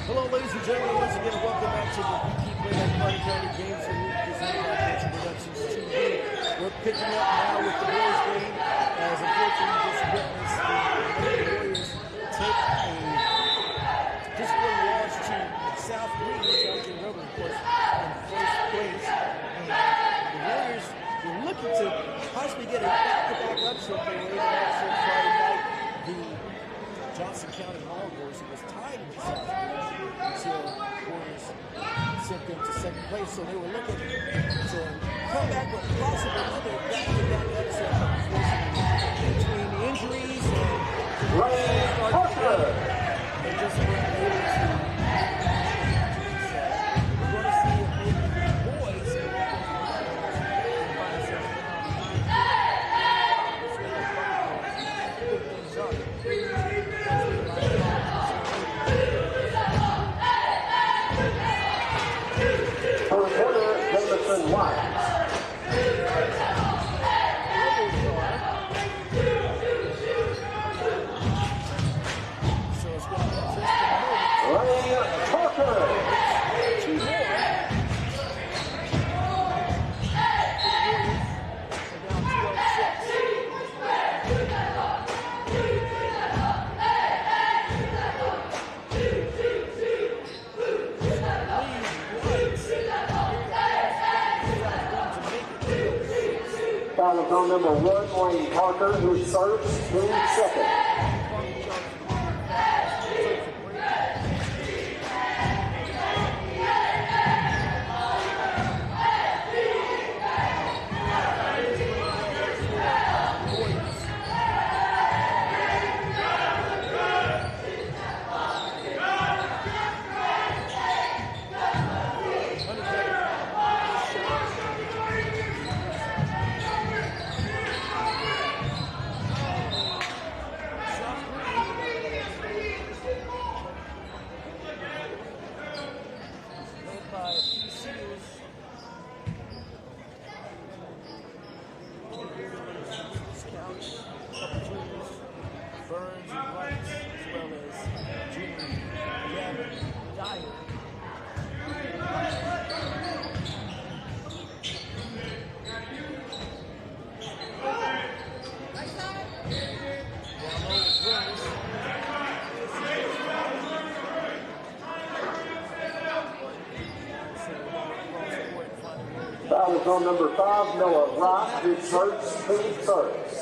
Hello, ladies and gentlemen. Once again, welcome back to the Keep Playing Party County Games for Youth presented by Culture Productions TV. We're picking up now with the boys' game, as unfortunately we just witnessed the Warriors take a discipline loss to South Greene, South River, of course, in first place. And the Warriors were looking to possibly get a back-to-back upset. They were able to upset Friday night the Johnson County Longhorns, who was tied in the South Greene until Warriors sent them to second place. So they were looking to come back with possibly another back-to-back upset, but unfortunately, between the injuries and they just weren't able to. So we're going to see if maybe the boys can find something pick things up. Foul is on number 1, Wayne Parker, who serves, Greene second. Burns and Rice, as well as Junior Gavin Dyer. Foul is on number 5, Noah Wright, who serves, Greene serves.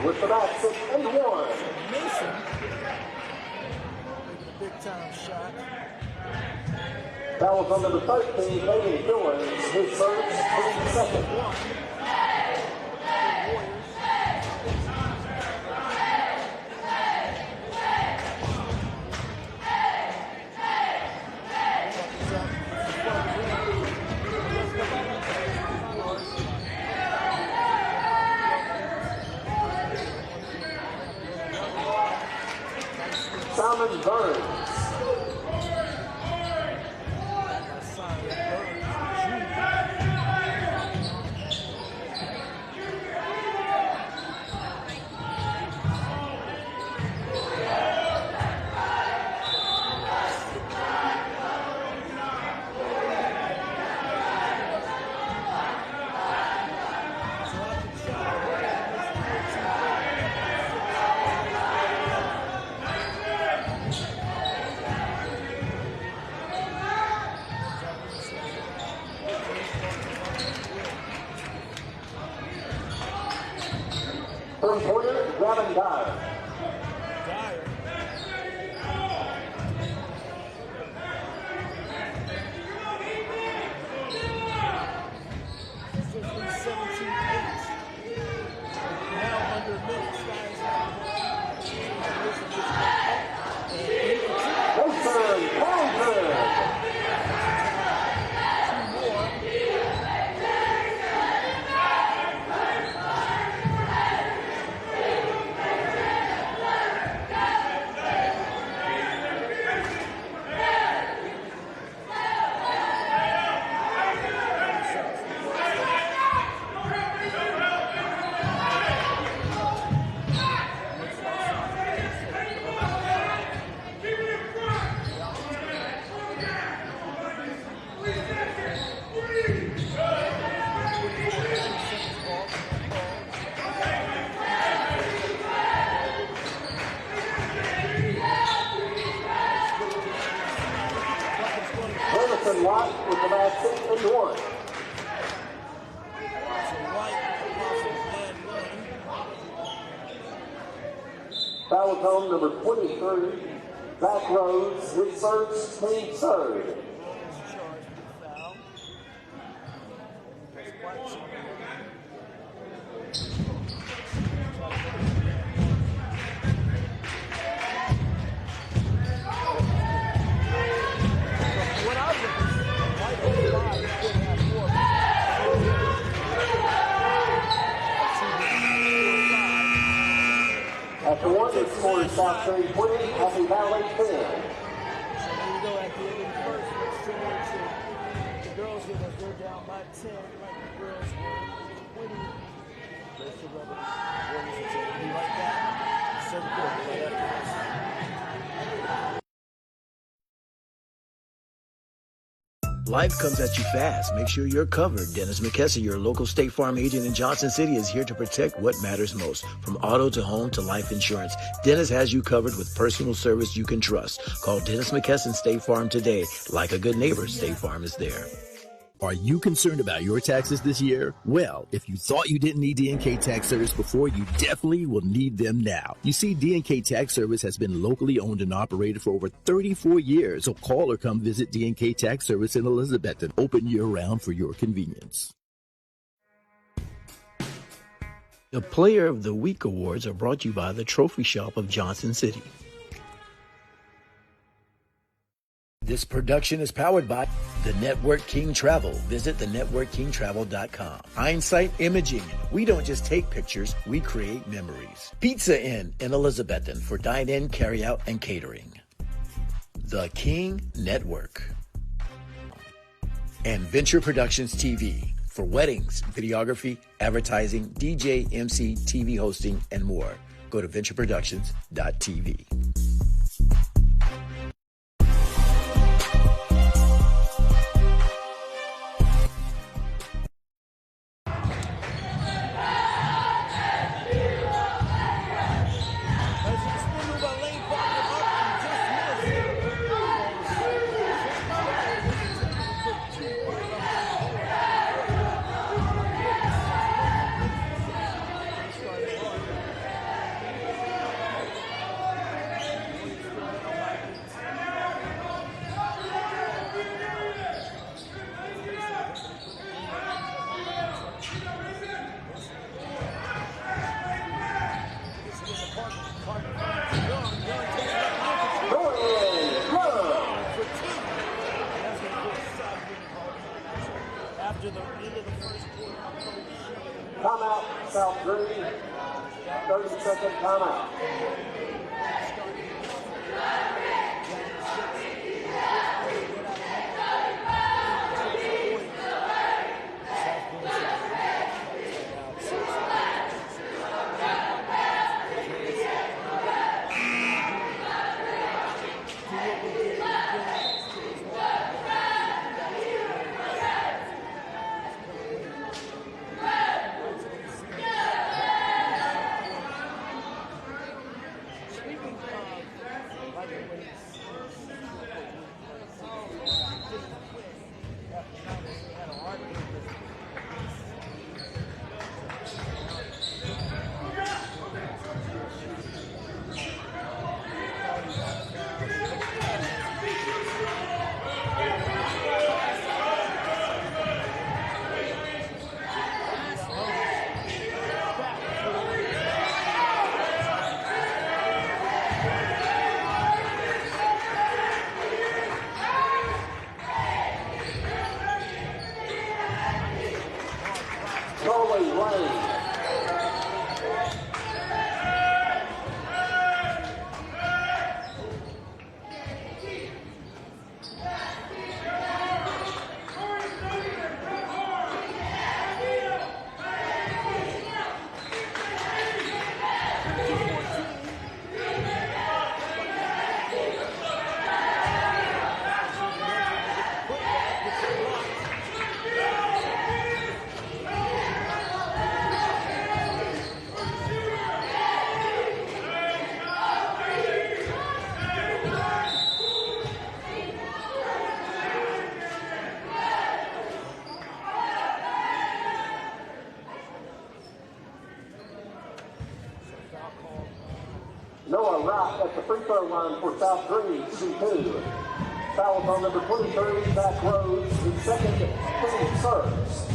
With the back 6 and 1. Mason making a big time shot. That was on number 13, Hayden Dillons, who serves, Greene second. Simon Burns. From Porter, Gavin Dyer. at 6-1. Foul zone number 23, Zach Rose, his first, team third. After one, it scores South Trade 20, Happy Valley 10. So there you go at the end of the first, it's similar to the girls here that go down by 10, like the girls were 20. There's the rubber. Warriors are taking like that. Second quarter, right after this. Life comes at you fast. Make sure you're covered. Dennis McKesson, your local State Farm agent in Johnson City, is here to protect what matters most. From auto to home to life insurance, Dennis has you covered with personal service you can trust. Call Dennis McKesson State Farm today. Like a good neighbor, State Farm is there. Are you concerned about your taxes this year? Well, if you thought you didn't need D&K Tax Service before, you definitely will need them now. You see, D&K Tax Service has been locally owned and operated for over 34 years, so call or come visit D&K Tax Service in Elizabethton, open year-round for your convenience. The Player of the Week awards are brought to you by the Trophy Shop of Johnson City. This production is powered by the Network King Travel. Visit thenetworkkingtravel.com. Einsight Imaging. We don't just take pictures, we create memories. Pizza Inn in Elizabethton for dine-in, carry-out, and catering. The King Network. And Venture Productions TV for weddings, videography, advertising, DJ, MC, TV hosting, and more. Go to ventureproductions.tv. Timeout, South Greene. 30-second timeout. Noah Wright at the free throw line for South Greene, 2-2. Fouls on number 23, Zach Rhodes, his second team serves.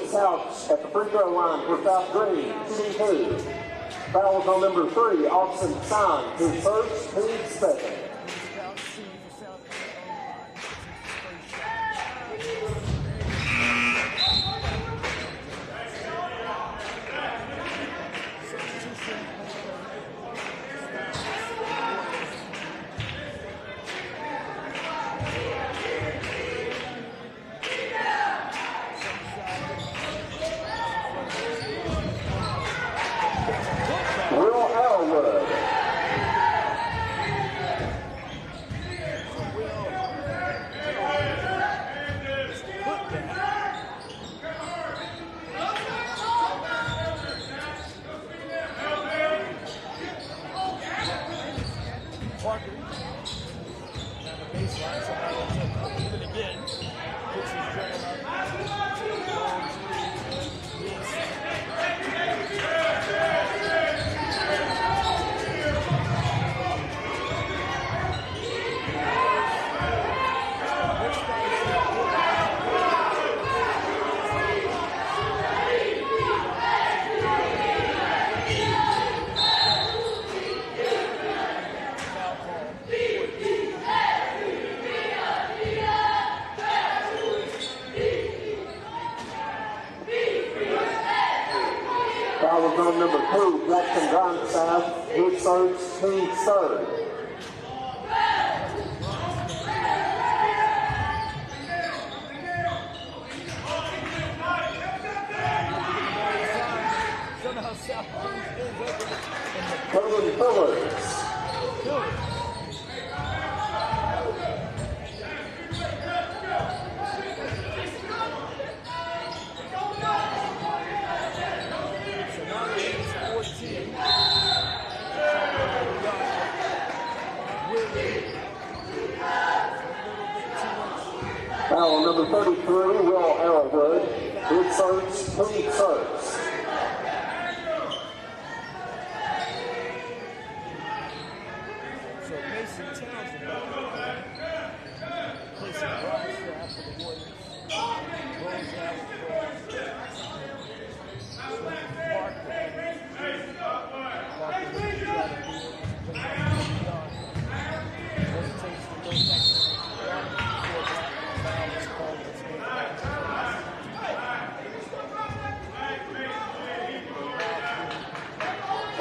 South at the free throw line for South Greene, 2-2. Fouls on number 3, Austin Stein, his first, his second. Foul on number 2, Jackson Grindstaff, his first, team's third. Colin Phillips. Foul number 33, Will Arrowwood. His first, team first.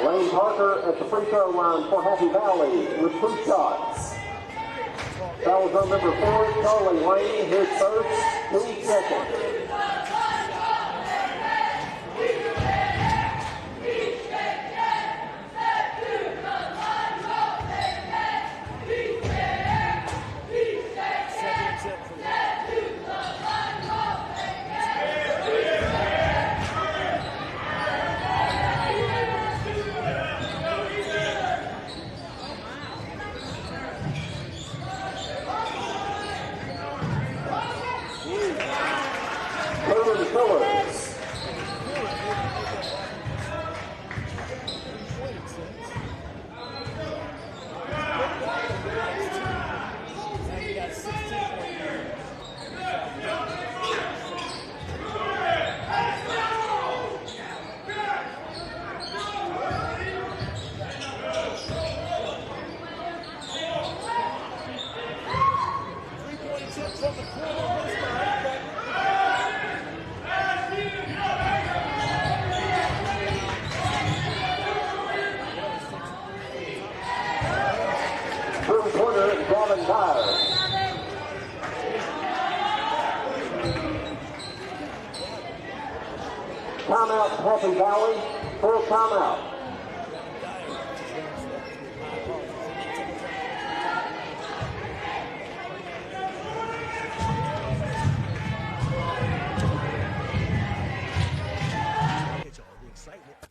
Lane Parker at the free throw line for Happy Valley with 2 shots. That was on number 4, Charlie Lane, his first, team second. Three-pointer, Gavin Dyer. Timeout, Happy Valley. Full timeout.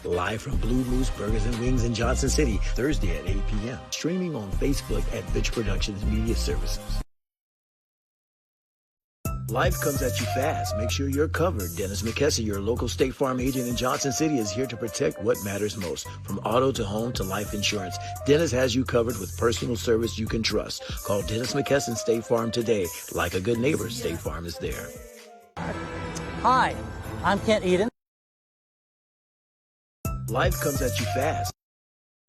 Live from Blue Moose Burgers and Wings in Johnson City, Thursday at 8 p.m. Streaming on Facebook at Venture Productions Media Services. Life comes at you fast. Make sure you're covered. Dennis McKessie, your local State Farm agent in Johnson City, is here to protect what matters most. From auto to home to life insurance, Dennis has you covered with personal service you can trust. Call Dennis McKesson State Farm today. Like a good neighbor, State Farm is there. Hi, I'm Kent Eden. Life comes at you fast.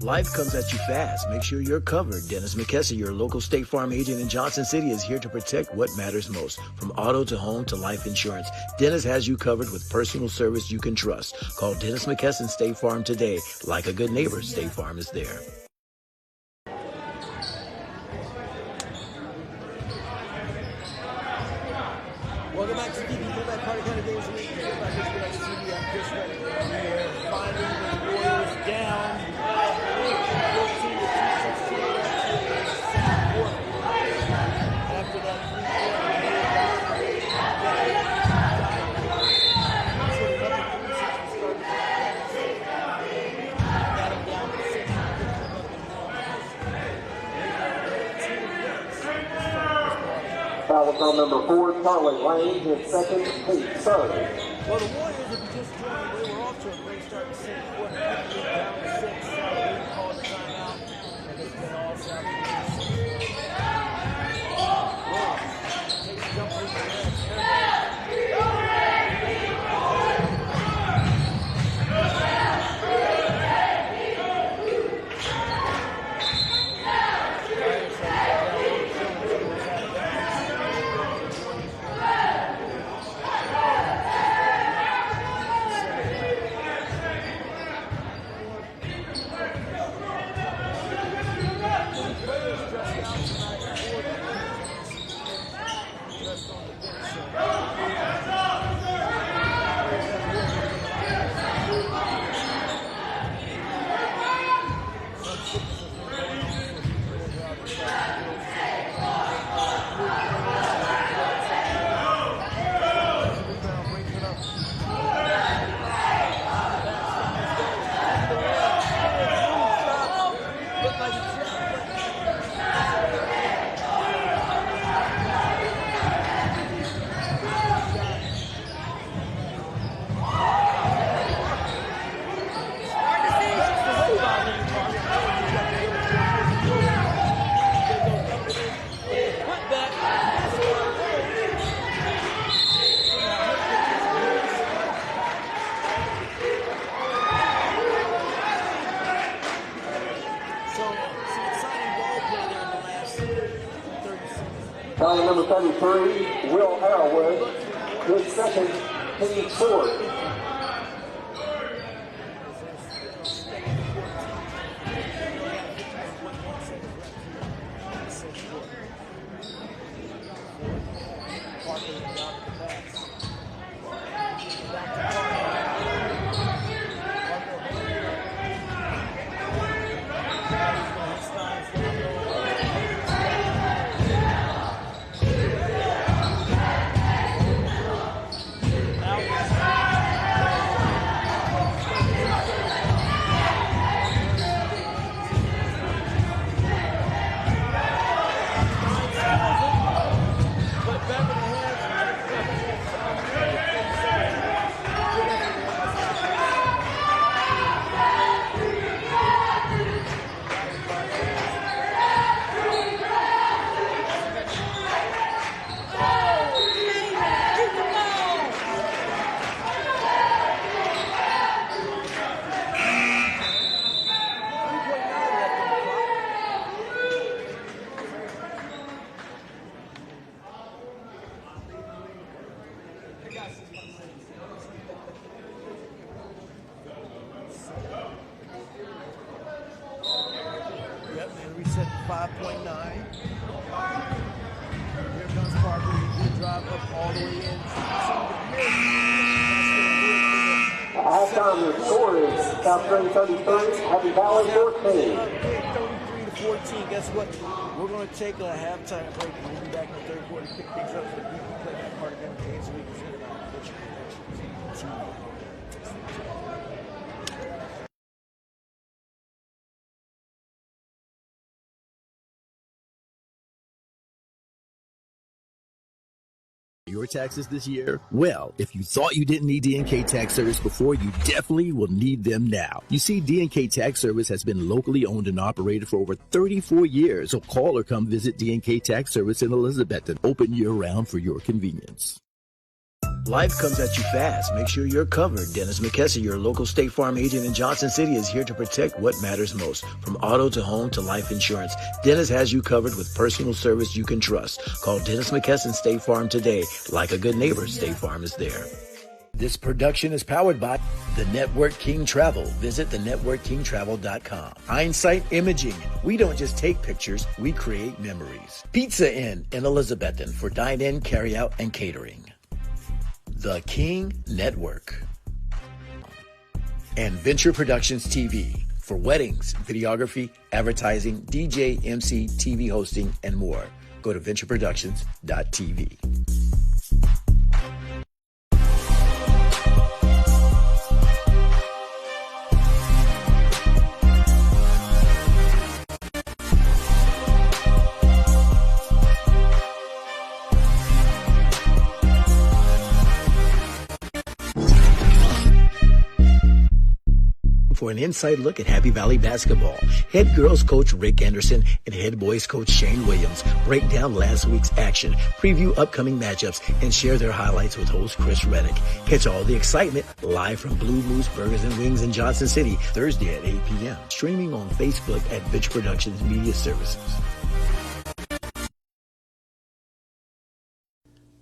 Life comes at you fast. Make sure you're covered. Dennis McKessie, your local State Farm agent in Johnson City, is here to protect what matters most. From auto to home to life insurance, Dennis has you covered with personal service you can trust. Call Dennis McKesson State Farm today. Like a good neighbor, State Farm is there. Welcome back to DP Fullback Carter County Games Week. I'm Chris Reddick. We are finding the Warriors down 14 to 216 after that Foul on number 4, Charlie Lane. His second, Pete Sir. Well, the Warriors, if you just joined, they were off to a great start in the second quarter. Quickly down to 6. Greene called the timeout, and it's been all south. Takes a jump over the Foul number 33, Will Arrowwood. His second, Pete Ford. Here comes Parker. He can drive up all the way in. Halftime, your score is South Greene 33, Happy Valley 14. 33-14. Guess what? We're going to take a halftime break and we'll be back in the third quarter to pick things up. We can play that part of them games so we can see about Butcher Productions TV. Your taxes this year? Well, if you thought you didn't need D&K Tax Service before, you definitely will need them now. You see, D&K Tax Service has been locally owned and operated for over 34 years, so call or come visit D&K Tax Service in Elizabethton, open year-round for your convenience. Life comes at you fast. Make sure you're covered. Dennis McKesson, your local State Farm agent in Johnson City, is here to protect what matters most. From auto to home to life insurance, Dennis has you covered with personal service you can trust. Call Dennis McKesson State Farm today. Like a good neighbor, State Farm is there. This production is powered by the Network King Travel. Visit thenetworkkingtravel.com. Einsight Imaging. We don't just take pictures, we create memories. Pizza Inn in Elizabethton for dine-in, carry-out, and catering. The King Network. And Venture Productions TV for weddings, videography, advertising, DJ, MC, TV hosting, and more. Go to ventureproductions.tv. For an inside look at Happy Valley basketball, head girls coach Rick Anderson and head boys coach Shane Williams break down last week's action, preview upcoming matchups, and share their highlights with host Chris Reddick. Catch all the excitement live from Blue Moose Burgers and Wings in Johnson City, Thursday at 8 p.m. Streaming on Facebook at Venture Productions Media Services.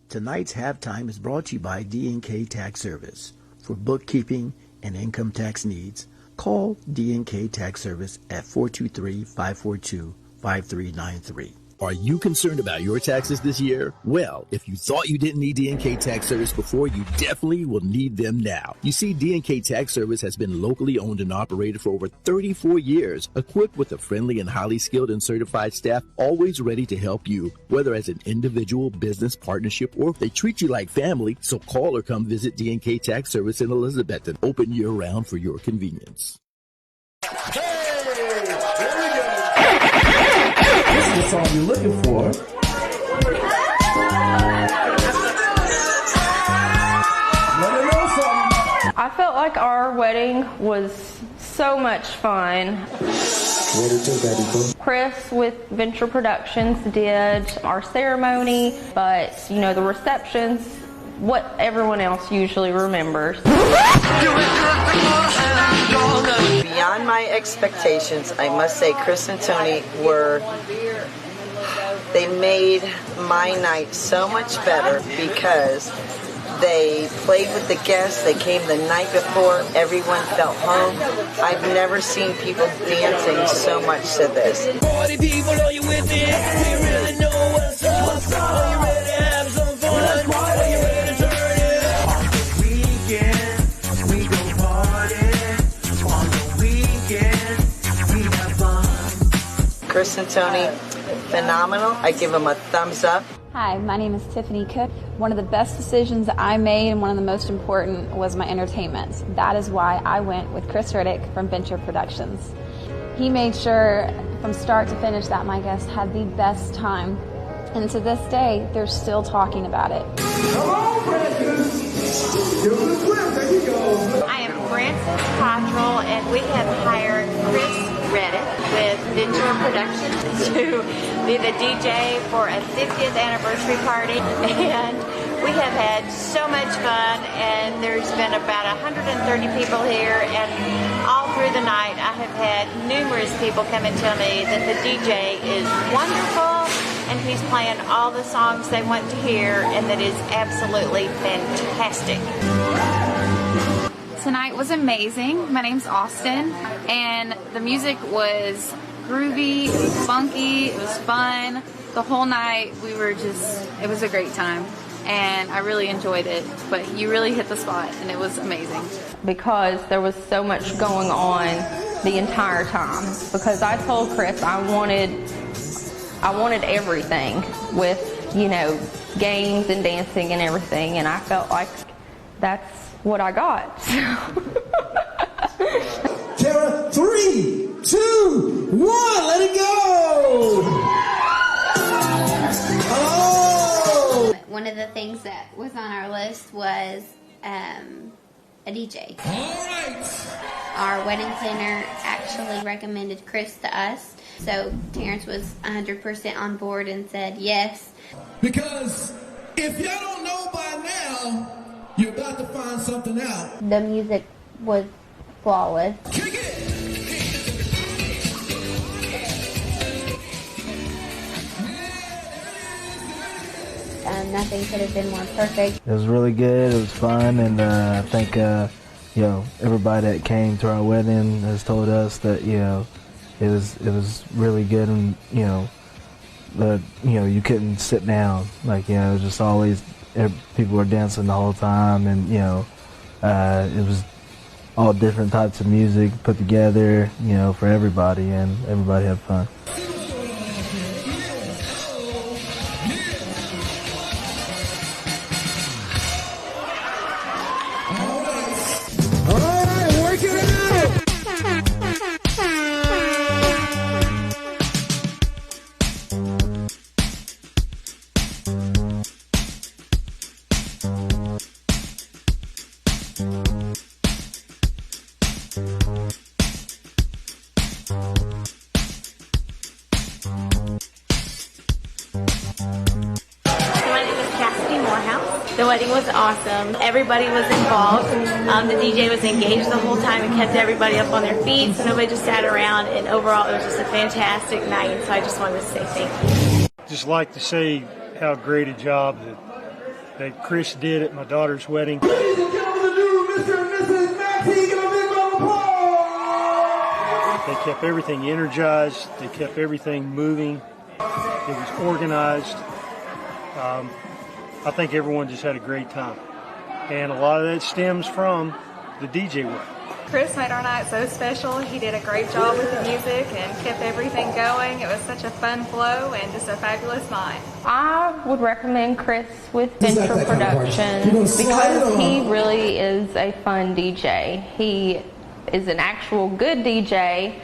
Tonight's halftime is brought to you by D&K Tax Service. For bookkeeping and income tax needs, call D&K Tax Service at 423-542-5393. Are you concerned about your taxes this year? Well, if you thought you didn't need D&K Tax Service before, you definitely will need them now. You see, D&K Tax Service has been locally owned and operated for over 34 years, equipped with a friendly and highly skilled and certified staff, always ready to help you, whether as an individual, business, partnership, or if they treat you like family. So call or come visit D&K Tax Service in Elizabethton, open year-round for your convenience. This is the song you're looking for. I felt like our wedding was so much fun. Chris with Venture Productions did our ceremony, but the receptions, what everyone else usually remembers. Beyond my expectations, I must say Chris and Tony they made my night so much better because they played with the guests. They came the night before. Everyone felt home. I've never seen people dancing so much to this. Party people, are you with me? We really know what's up. Are you ready to have some fun? Are you ready to turn it up? On the weekend, we go party. On the weekend, we have fun. Chris and Tony, phenomenal. I give them a thumbs up. Hi, my name is Tiffany Cook. One of the best decisions that I made and one of the most important was my entertainment. That is why I went with Chris Riddick from Venture Productions. He made sure from start to finish that my guests had the best time. And to this day, they're still talking about it. Come on, Francis. Give us a clip. There you go. I am Frances Cottrell, and we have hired Chris Reddick with Venture Productions to be the DJ for a 50th anniversary party, and we have had so much fun, and there's been about 130 people here, and all through the night I have had numerous people come and tell me that the DJ is wonderful and he's playing all the songs they want to hear, and that is absolutely fantastic. Tonight was amazing. My name's Austin, and the music was groovy, it was funky, it was fun. The whole night it was a great time. And I really enjoyed it, but you really hit the spot, and it was amazing. Because there was so much going on the entire time. Because I told Chris I wanted everything with, you know, games and dancing and everything, and I felt like that's what I got. Tara, 3, 2, 1, let it go! Oh! One of the things that was on our list was a DJ. All right. Our wedding planner actually recommended Chris to us, so Terrence was 100% on board and said yes. Because if y'all don't know by now, you're about to find something out. The music was flawless. Kick it! Nothing could have been more perfect. It was really good. It was fun, and I think you know, everybody that came to our wedding has told us that, you know, it was really good, and you know, you couldn't sit down. Like, you know, it was just always people were dancing the whole time, and you know, it was all different types of music put together, you know, for everybody, and everybody had fun. The wedding was awesome. Everybody was involved. The DJ was engaged the whole time and kept everybody up on their feet, so nobody just sat around. And overall, it was just a fantastic night. So I just wanted to say thank you. Just like to say how great a job that Chris did at my daughter's wedding. Ladies and gentlemen, the new Mr. and Mrs. Maxie, give a big round of applause! They kept everything energized. They kept everything moving. It was organized. I think everyone just had a great time. And a lot of that stems from the DJ work. Chris made our night so special. He did a great job with the music and kept everything going. It was such a fun flow and just a fabulous night. I would recommend Chris with Venture Productions because he really is a fun DJ. He is an actual good DJ.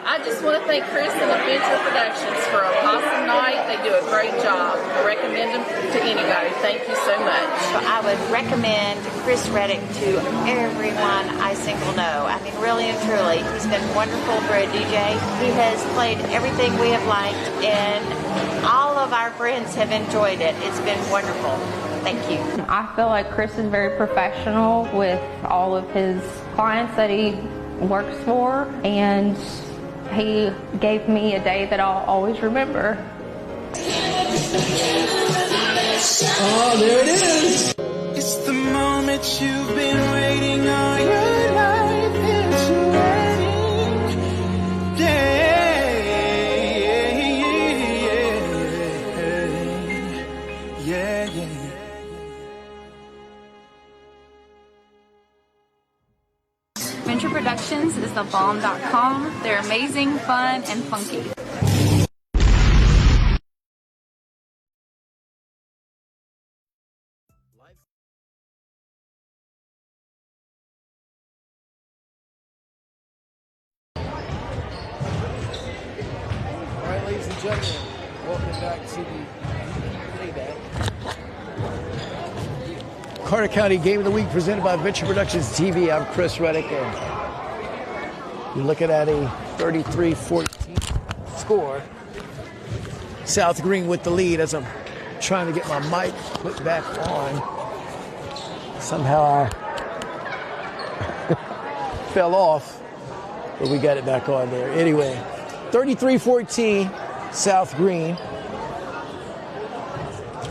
I just want to thank Chris and Venture Productions for an awesome night. They do a great job. I recommend them to anybody. Thank you so much. I would recommend Chris Reddick to everyone I single know. I mean, really and truly, he's been wonderful for a DJ. He has played everything we have liked, and all of our friends have enjoyed it. It's been wonderful. Thank you. I feel like Chris is very professional with all of his clients that he works for, and he gave me a day that I'll always remember. Oh, there it is! It's the moment you've been waiting all your life. It's your wedding day. Yeah. Venture Productions is thebomb.com. They're amazing, fun, and funky. All right, ladies and gentlemen, welcome back to the playback. Carter County Game of the Week presented by Venture Productions TV. I'm Chris Reddick, and you're looking at a 33-14 score. South Greene with the lead as I'm trying to get my mic put back on. Somehow I fell off, but we got it back on there. Anyway, 33-14, South Greene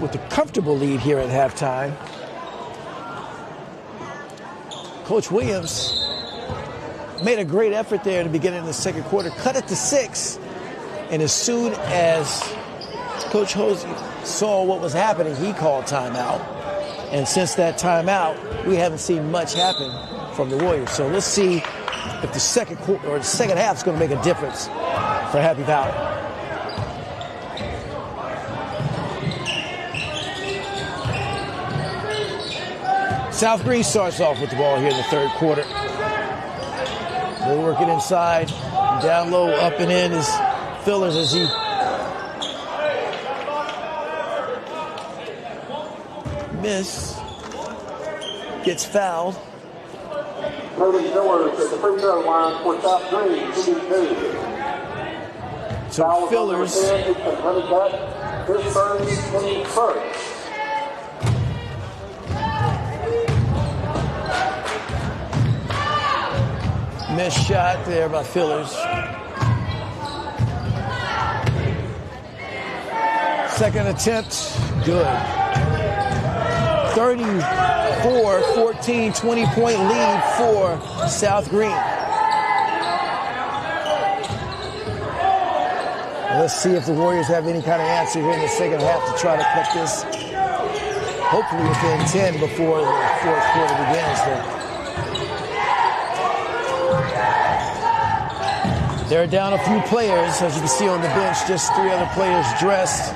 with a comfortable lead here at halftime. Coach Williams made a great effort there in the beginning of the second quarter, cut it to 6, and as soon as Coach Hosey saw what was happening, he called timeout. And since that timeout, we haven't seen much happen from the Warriors. So let's see if the second quarter or the second half is going to make a difference for Happy Valley. South Greene starts off with the ball here in the third quarter. They're working inside, down low, up and in is Fillers as he gets fouled. Cody Fillers at the free throw line for South Greene, 2. So Fillers. His first. Missed shot there by Fillers. Second attempt, good. 34-14, 20-point lead for South Greene. Let's see if the Warriors have any kind of answer here in the second half to try to cut this, hopefully within 10 before the fourth quarter begins. They're down a few players, as you can see on the bench, just 3 other players dressed.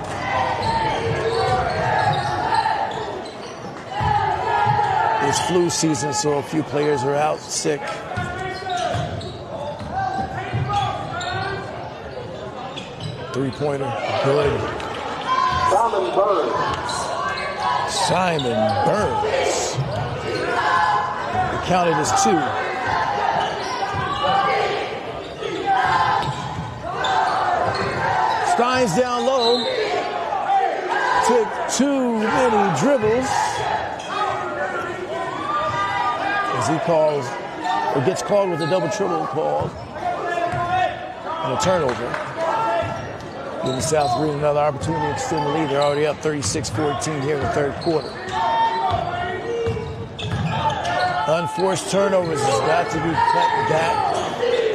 It's flu season, so a few players are out sick. Three-pointer, good. Simon Burns. Counted as 2. Steins down low. Took too many dribbles. As he calls, or gets called with a double triple call. And a turnover. Giving South Greene another opportunity to extend the lead. They're already up 36-14 here in the third quarter. Unforced turnovers has got to be cut back.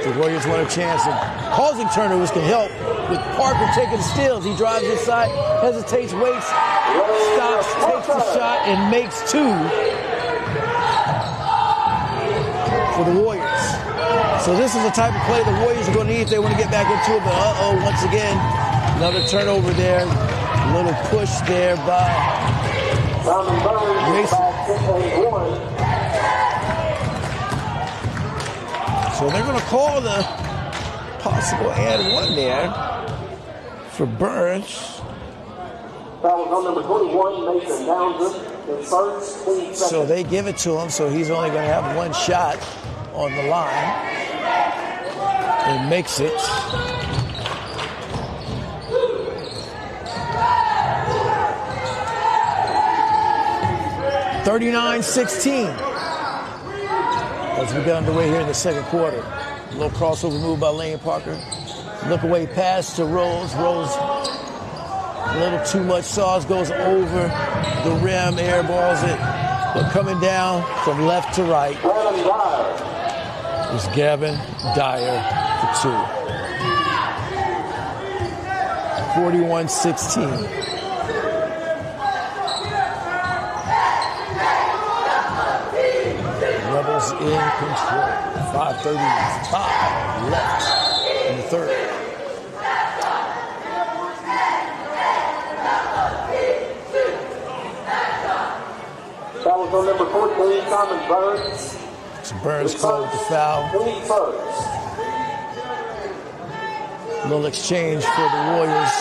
The Warriors want a chance of causing turnovers can help with Parker taking the steals. He drives inside, hesitates, waits, stops, takes the shot, and makes 2 for the Warriors. So this is the type of play the Warriors are going to need if they want to get back into it. But once again, another turnover there. A little push there by Mason. So they're going to call the possible and 1 there for Burns. That was on number 21, Mason Downsend. So they give it to him, so he's only going to have 1 shot on the line. And makes it. (39-16). As we get underway here in the second quarter. A little crossover move by Lane Parker. Look away pass to Rose. Rose, a little too much sauce, goes over the rim, airballs it. But coming down from left to right is Gavin Dyer for 2. 41-16. Rebels in control. 5:35 left in the third. That was on number 14, Simon Burns. So Burns called with the foul. A little exchange for the Warriors.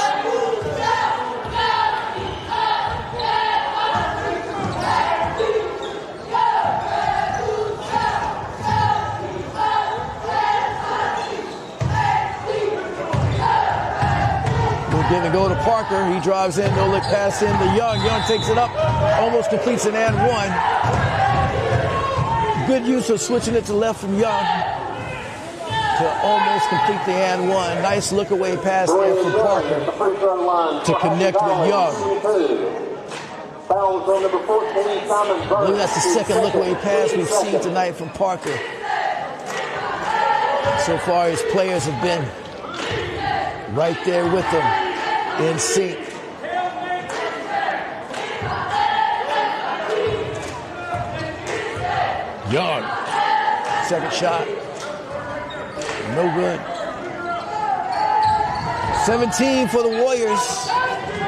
Give and go to Parker. He drives in, no look pass in to Young. Young takes it up, almost completes an and 1. Good use of switching it to left from Young to almost complete the and 1. Nice look away pass there from Parker to connect with Young. I believe that's the second look away pass we've seen tonight from Parker. So far, his players have been right there with him in sync. Young, second shot, no good. 17 for the Warriors.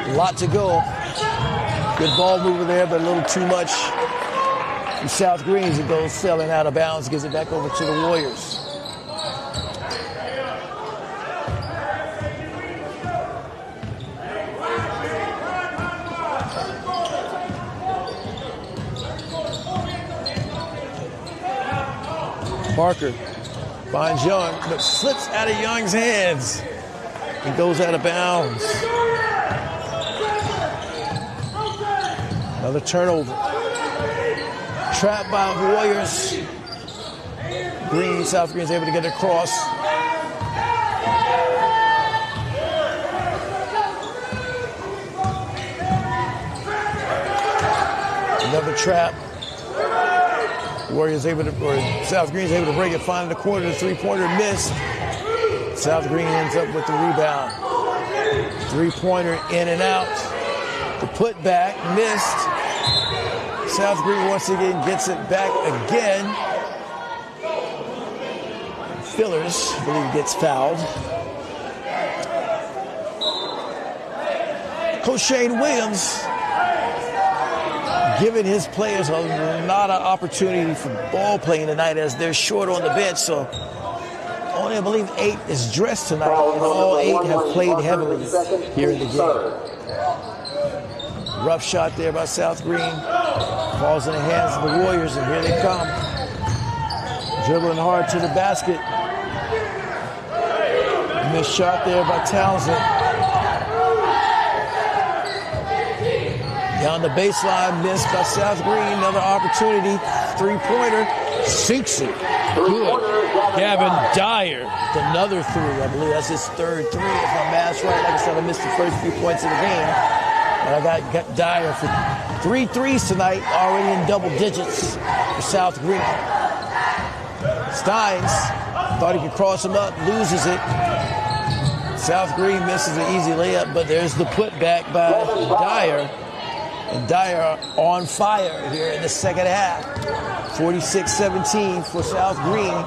A lot to go. Good ball mover there, but a little too much. South Greene as it goes sailing out of bounds, gives it back over to the Warriors. Parker finds Young, but slips out of Young's hands. He goes out of bounds. Another turnover. Trapped by Warriors. Greene, South Greene's able to get it across. Another trap. Warriors able to, or South Greene's able to break it, find the corner, the three-pointer missed. South Greene ends up with the rebound. Three-pointer in and out. The putback missed. South Greene once again gets it back again. Fillers, I believe, gets fouled. Coach Shane Williams giving his players a lot of opportunity for ball playing tonight as they're short on the bench. So only, I believe, 8 is dressed tonight, and all 8 have played heavily here in the game. Rough shot there by South Greene. Falls in the hands of the Warriors, and here they come. Dribbling hard to the basket. Missed shot there by Townsend. Down the baseline, missed by South Greene. Another opportunity. Three-pointer. Sinks it. Good. Gavin Dyer. Another three. I believe that's his third three. If my math's right, like I said, I missed the first few points of the game. But I got Dyer for 3 threes tonight, already in double digits for South Greene. Steins thought he could cross him up, loses it. South Greene misses an easy layup, but there's the putback by Dyer. And Dyer on fire here in the second half. 46-17 for South Greene.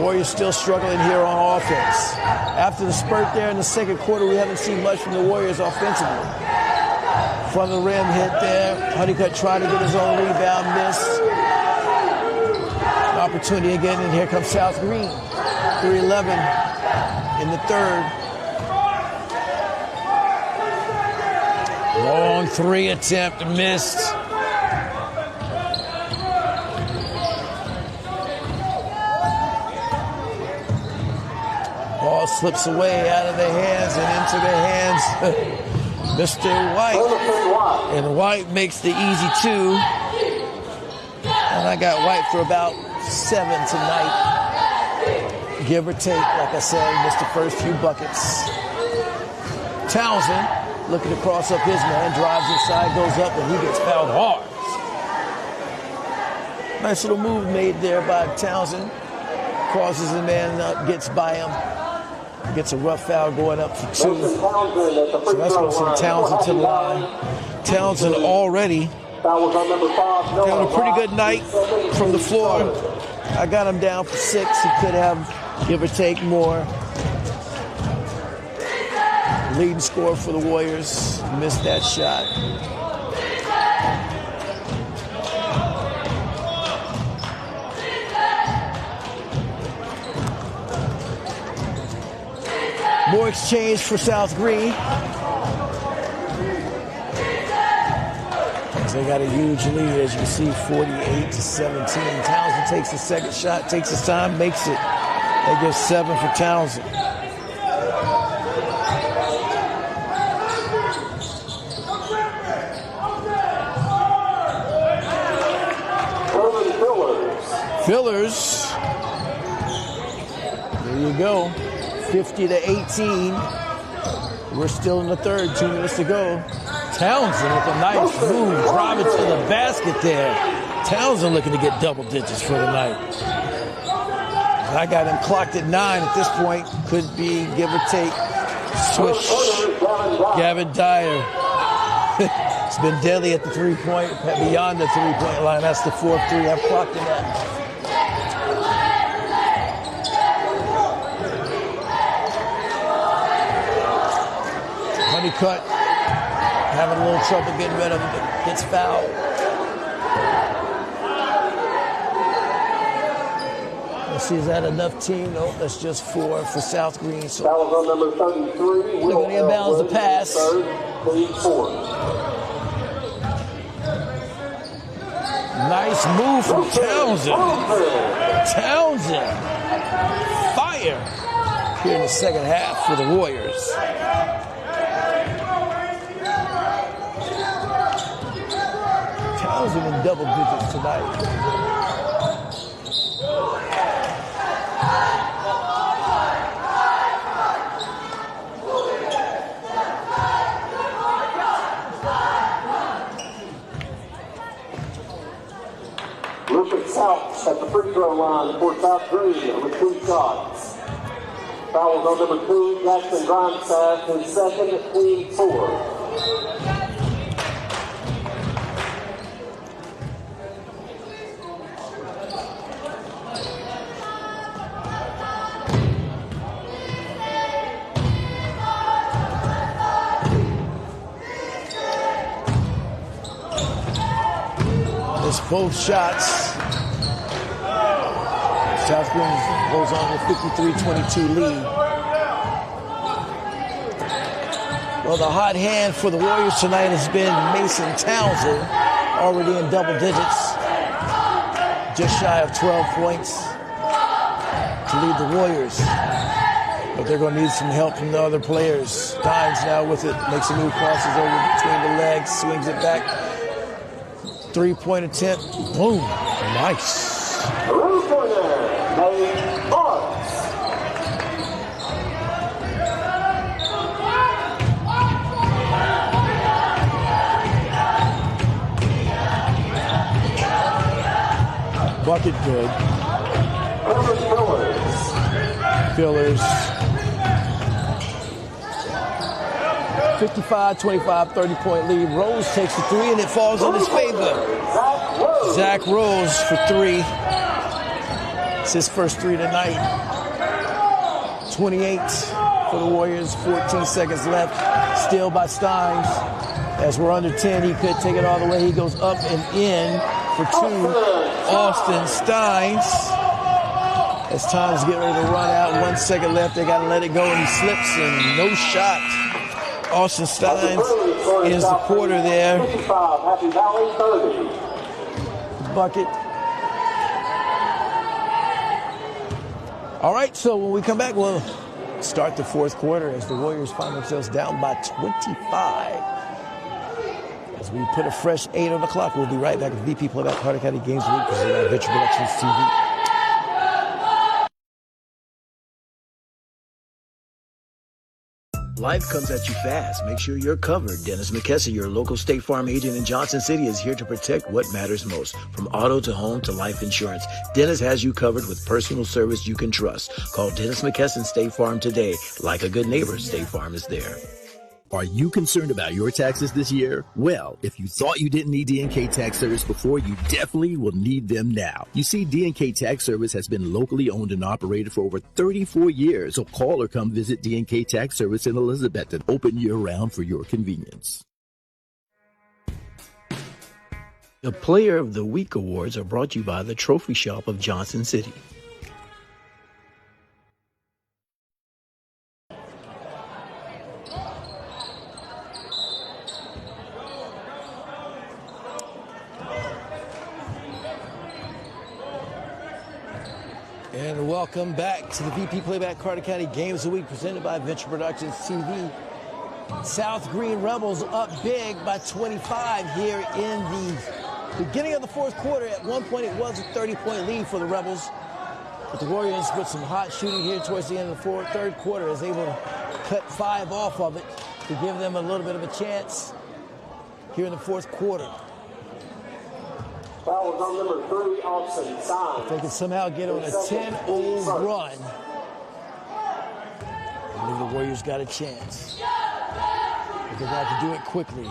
Warriors still struggling here on offense. After the spurt there in the second quarter, we haven't seen much from the Warriors offensively. From the rim hit there. Honeycutt tried to get his own rebound, missed. An opportunity again, and here comes South Greene. 3-11 in the third. Long three attempt, missed. Ball slips away out of the hands and into the hands Mr. White. And White makes the easy 2. And I got White for about 7 tonight. Give or take, like I said, missed the first few buckets. Townsend looking to cross up his man, drives inside, goes up, and he gets fouled hard. Nice little move made there by Townsend. Crosses the man up, gets by him. Gets a rough foul going up for 2. So that's going to send Townsend to the line. Townsend already having a pretty good night from the floor. I got him down for 6. He could have, give or take, more. Leading scorer for the Warriors. Missed that shot. More exchange for South Greene. As they got a huge lead, as you can see, 48-17. Townsend takes the second shot, takes his time, makes it. They give 7 for Townsend. Fillers. There you go. 50-18. We're still in the third. 2 minutes to go. Townsend with a nice move, driving to the basket there. Townsend looking to get double digits for the night. I got him clocked at 9 at this point. Could be give or take. Swish. Gavin Dyer. It's been deadly at the three-point, beyond the three-point line. That's the 4th three I've clocked him at. Honeycutt having a little trouble getting rid of him, but gets fouled. Let's see, is that enough team? No, that's just 4 for South Greene. So that was on number 33. they're going to inbounds the pass. Nice move from Townsend. Townsend. Fire here in the second half for the Warriors. Townsend in double digits tonight. South at the free throw line for South Greene with 2 shots. Fouls on number 2, Jackson Grindstaff, his second, team 4. It's both shots. South Greene goes on with 53-22 lead. Well, the hot hand for the Warriors tonight has been Mason Townsend, already in double digits. Just shy of 12 points to lead the Warriors. But they're going to need some help from the other players. Steins now with it, makes a move, crosses over between the legs, swings it back. 3-point attempt. Boom. Nice. Bucket good. Fillers. 55-25, 30-point lead. Rose takes the 3 and it falls in his favor. Zach Rose for 3. It's his first 3 tonight. 28 for the Warriors, 14 seconds left. Still by Steins. As we're under 10, he could take it all the way. He goes up and in for 2. Austin Steins. As time's getting ready to run out, 1 second left. They got to let it go, and he slips and no shot. Austin Steins is the quarter there. Bucket. All right, so when we come back, we'll start the 4th quarter as the Warriors find themselves down by 25. As we put a fresh 8 on the clock, we'll be right back with VP Playback Carter County Games Week presented by Venture Productions TV. Life comes at you fast. Make sure you're covered. Dennis McKesson, your local State Farm agent in Johnson City, is here to protect what matters most. From auto to home to life insurance, Dennis has you covered with personal service you can trust. Call Dennis McKesson State Farm today. Like a good neighbor, State Farm is there. Are you concerned about your taxes this year? Well, if you thought you didn't need D&K Tax Service before, you definitely will need them now. You see, D&K Tax Service has been locally owned and operated for over 34 years, so call or come visit D&K Tax Service in Elizabethton, open year-round for your convenience. The Player of the Week awards are brought to you by the Trophy Shop of Johnson City. And welcome back to the VP Playback Carter County Games of the Week presented by Venture Productions TV. South Greene Rebels up big by 25 here in the beginning of the 4th quarter. At one point it was a 30-point lead for the Rebels. But the Warriors, with some hot shooting here towards the end of the 3rd quarter, is able to cut 5 off of it to give them a little bit of a chance here in the 4th quarter. Foul was on number 3, Austin Signs. If they can somehow get on a 10-0 run, I believe the Warriors got a chance. But they're going to have to do it quickly.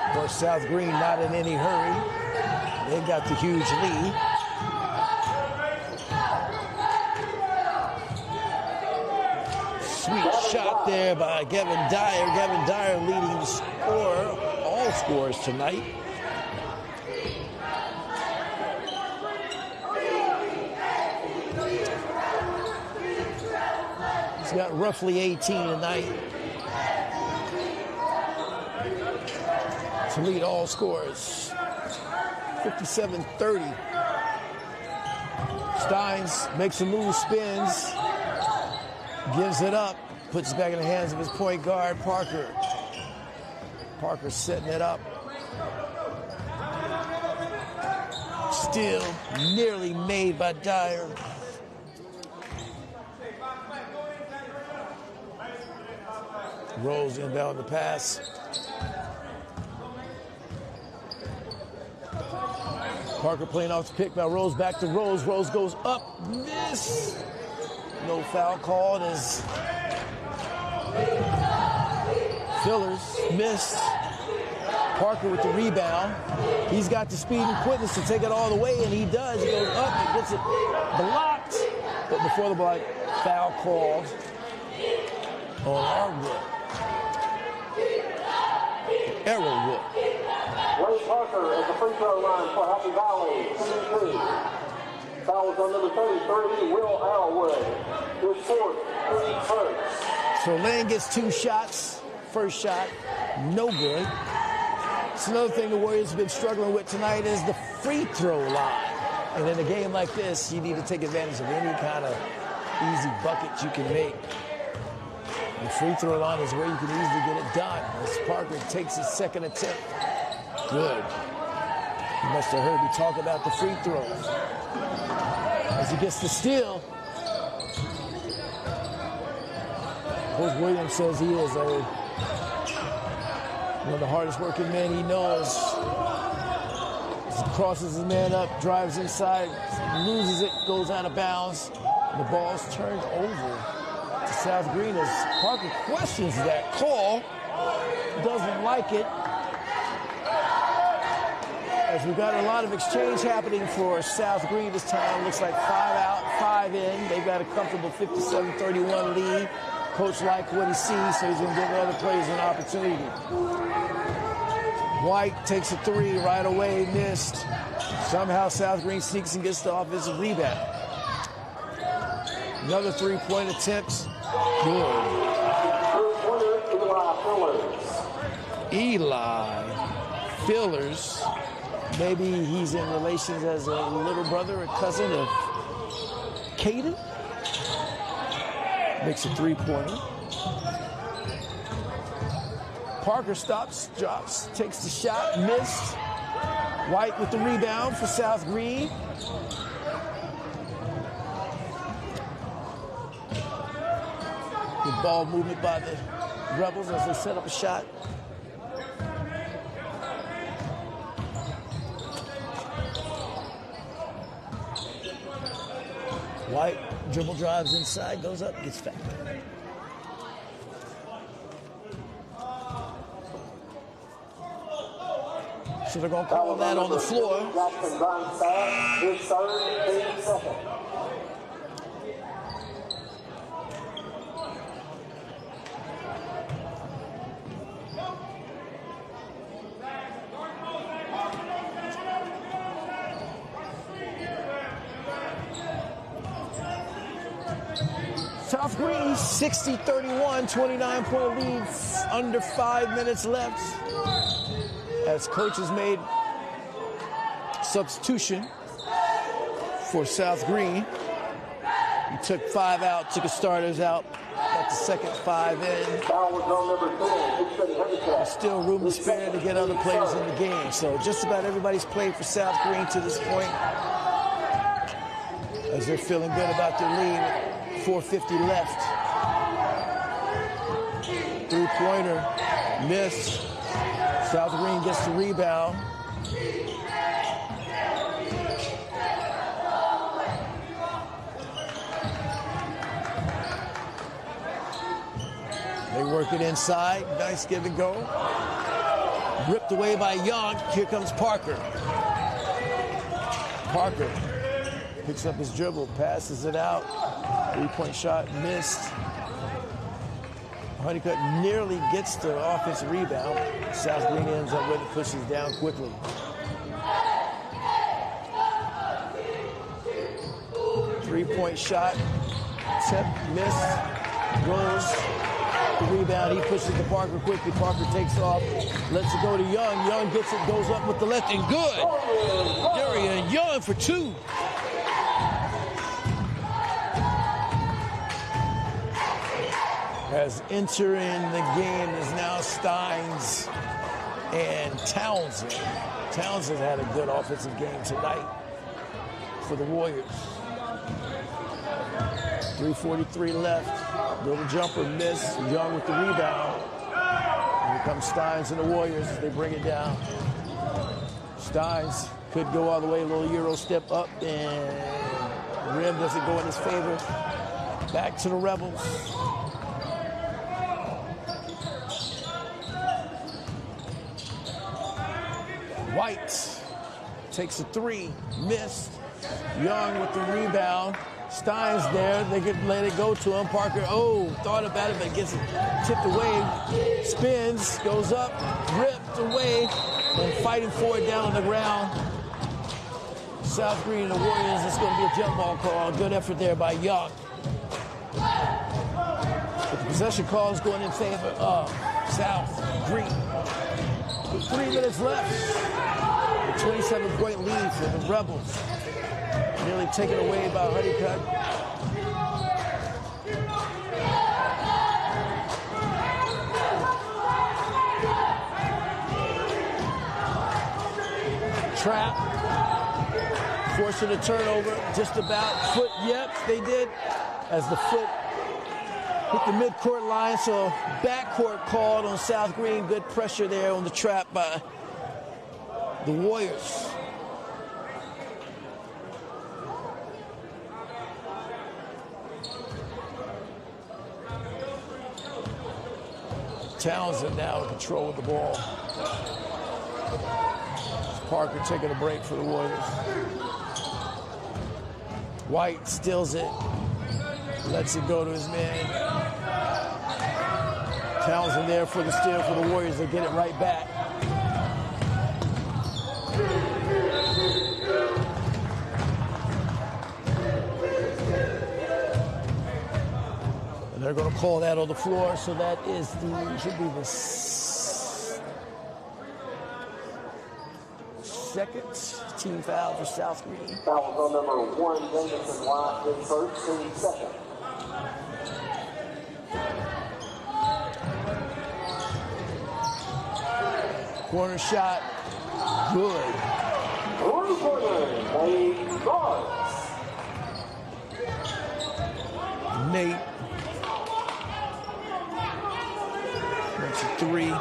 Of course, South Greene not in any hurry. They've got the huge lead. Sweet shot there by Gavin Dyer. Gavin Dyer leading the score, all scores tonight. He's got roughly 18 tonight to lead all scores. 57-30. Steins makes a move, spins, gives it up, puts it back in the hands of his point guard, Parker. Parker setting it up. Still nearly made by Dyer. Rose inbound the pass. Parker playing off the pick by Rose, back to Rose. Rose goes up, miss. No foul called as Fillers missed. Parker with the rebound. He's got the speed and quickness to take it all the way, and he does. He goes up and gets it blocked. But before the block, foul called on Arwood. Arrowwood. Ray Parker at the free throw line for Happy Valley, 2-2. Foul was on number 33, Will Arrowwood. His fourth, 3 first. So Lane gets 2 shots. First shot, no good. It's another thing the Warriors have been struggling with tonight is the free throw line. And in a game like this, you need to take advantage of any kind of easy bucket you can make. The free throw line is where you can easily get it done. As Parker takes his second attempt. Good. You must have heard me talk about the free throws. As he gets the steal. Coach Williams says he is one of the hardest working men he knows. As he crosses his man up, drives inside, loses it, goes out of bounds. The ball's turned over to South Greene as Parker questions that call. Doesn't like it. As we've got a lot of exchange happening for South Greene this time. Looks like 5 out, 5 in. They've got a comfortable 57-31 lead. Coach likes what he sees, so he's going to give other players an opportunity. White takes a 3 right away, missed. Somehow South Greene sneaks and gets the offensive rebound. Another 3-point attempt. Good. Eli Fillers. Maybe he's in relations as a little brother or cousin of Caden. Makes a 3-pointer. Parker stops, drops, takes the shot, missed. White with the rebound for South Greene. Good ball movement by the Rebels as they set up a shot. White dribble drives inside, goes up, gets fouled. So they're going to call that on the floor. Jackson Grindstaff, his third, team second. South Greene, 60-31, 29-point lead, under 5 minutes left. As coach has made substitution for South Greene. He took 5 out, took his starters out, got the second 5 in. There's still room to spare to get other players in the game. So just about everybody's played for South Greene to this point. As they're feeling good about their lead. 4:50 left. 3-pointer, missed. South Greene gets the rebound. They work it inside. Nice give and go. Ripped away by Young. Here comes Parker. Parker picks up his dribble, passes it out. 3-point shot missed. Honeycutt nearly gets the offensive rebound. South Greene ends up with it, pushes down quickly. Three-point shot, missed, rolls the rebound. He pushes to Parker quickly. Parker takes off, lets it go to Young. Young gets it, goes up with the left, and good. Darian Young for two. As entering the game is now Steins and Townsend. Townsend had a good offensive game tonight for the Warriors. 3:43 left. Little jumper missed. Young with the rebound. Here comes Steins and the Warriors as they bring it down. Steins could go all the way. A little Euro step up, and the rim doesn't go in his favor. Back to the Rebels. White takes a three, missed. Young with the rebound. Steins there, they could let it go to him. Parker, thought about it, but gets it tipped away. Spins, goes up, ripped away, and fighting for it down on the ground. South Greene and the Warriors, it's going to be a jump ball call. Good effort there by Young. But the possession call is going in favor of South Greene. With 3 minutes left. A 27-point lead for the Rebels. Nearly taken away by Honeycutt. Trap. Forcing a turnover. Just about. Foot, yep, they did. As the foot hit the midcourt line, so backcourt called on South Greene. Good pressure there on the trap by the Warriors. Townsend now in control of the ball. Parker taking a break for the Warriors. White steals it. Lets it go to his man. Townsend there for the steal for the Warriors. They get it right back. And they're going to call that on the floor, so that is should be the second team foul for South Greene. Foul on number 1, Jamison White, his first, team second. Corner shot, good. Three-pointer, Nate Garth. Nate makes a three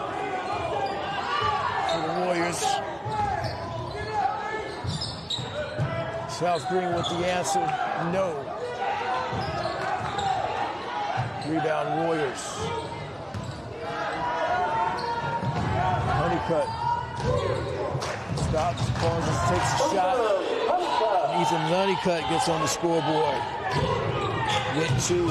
for the Warriors. South Greene with the answer, no. Rebound Warriors. Honeycutt stops, pauses, takes a shot. Ethan Honeycutt gets on the scoreboard with 2.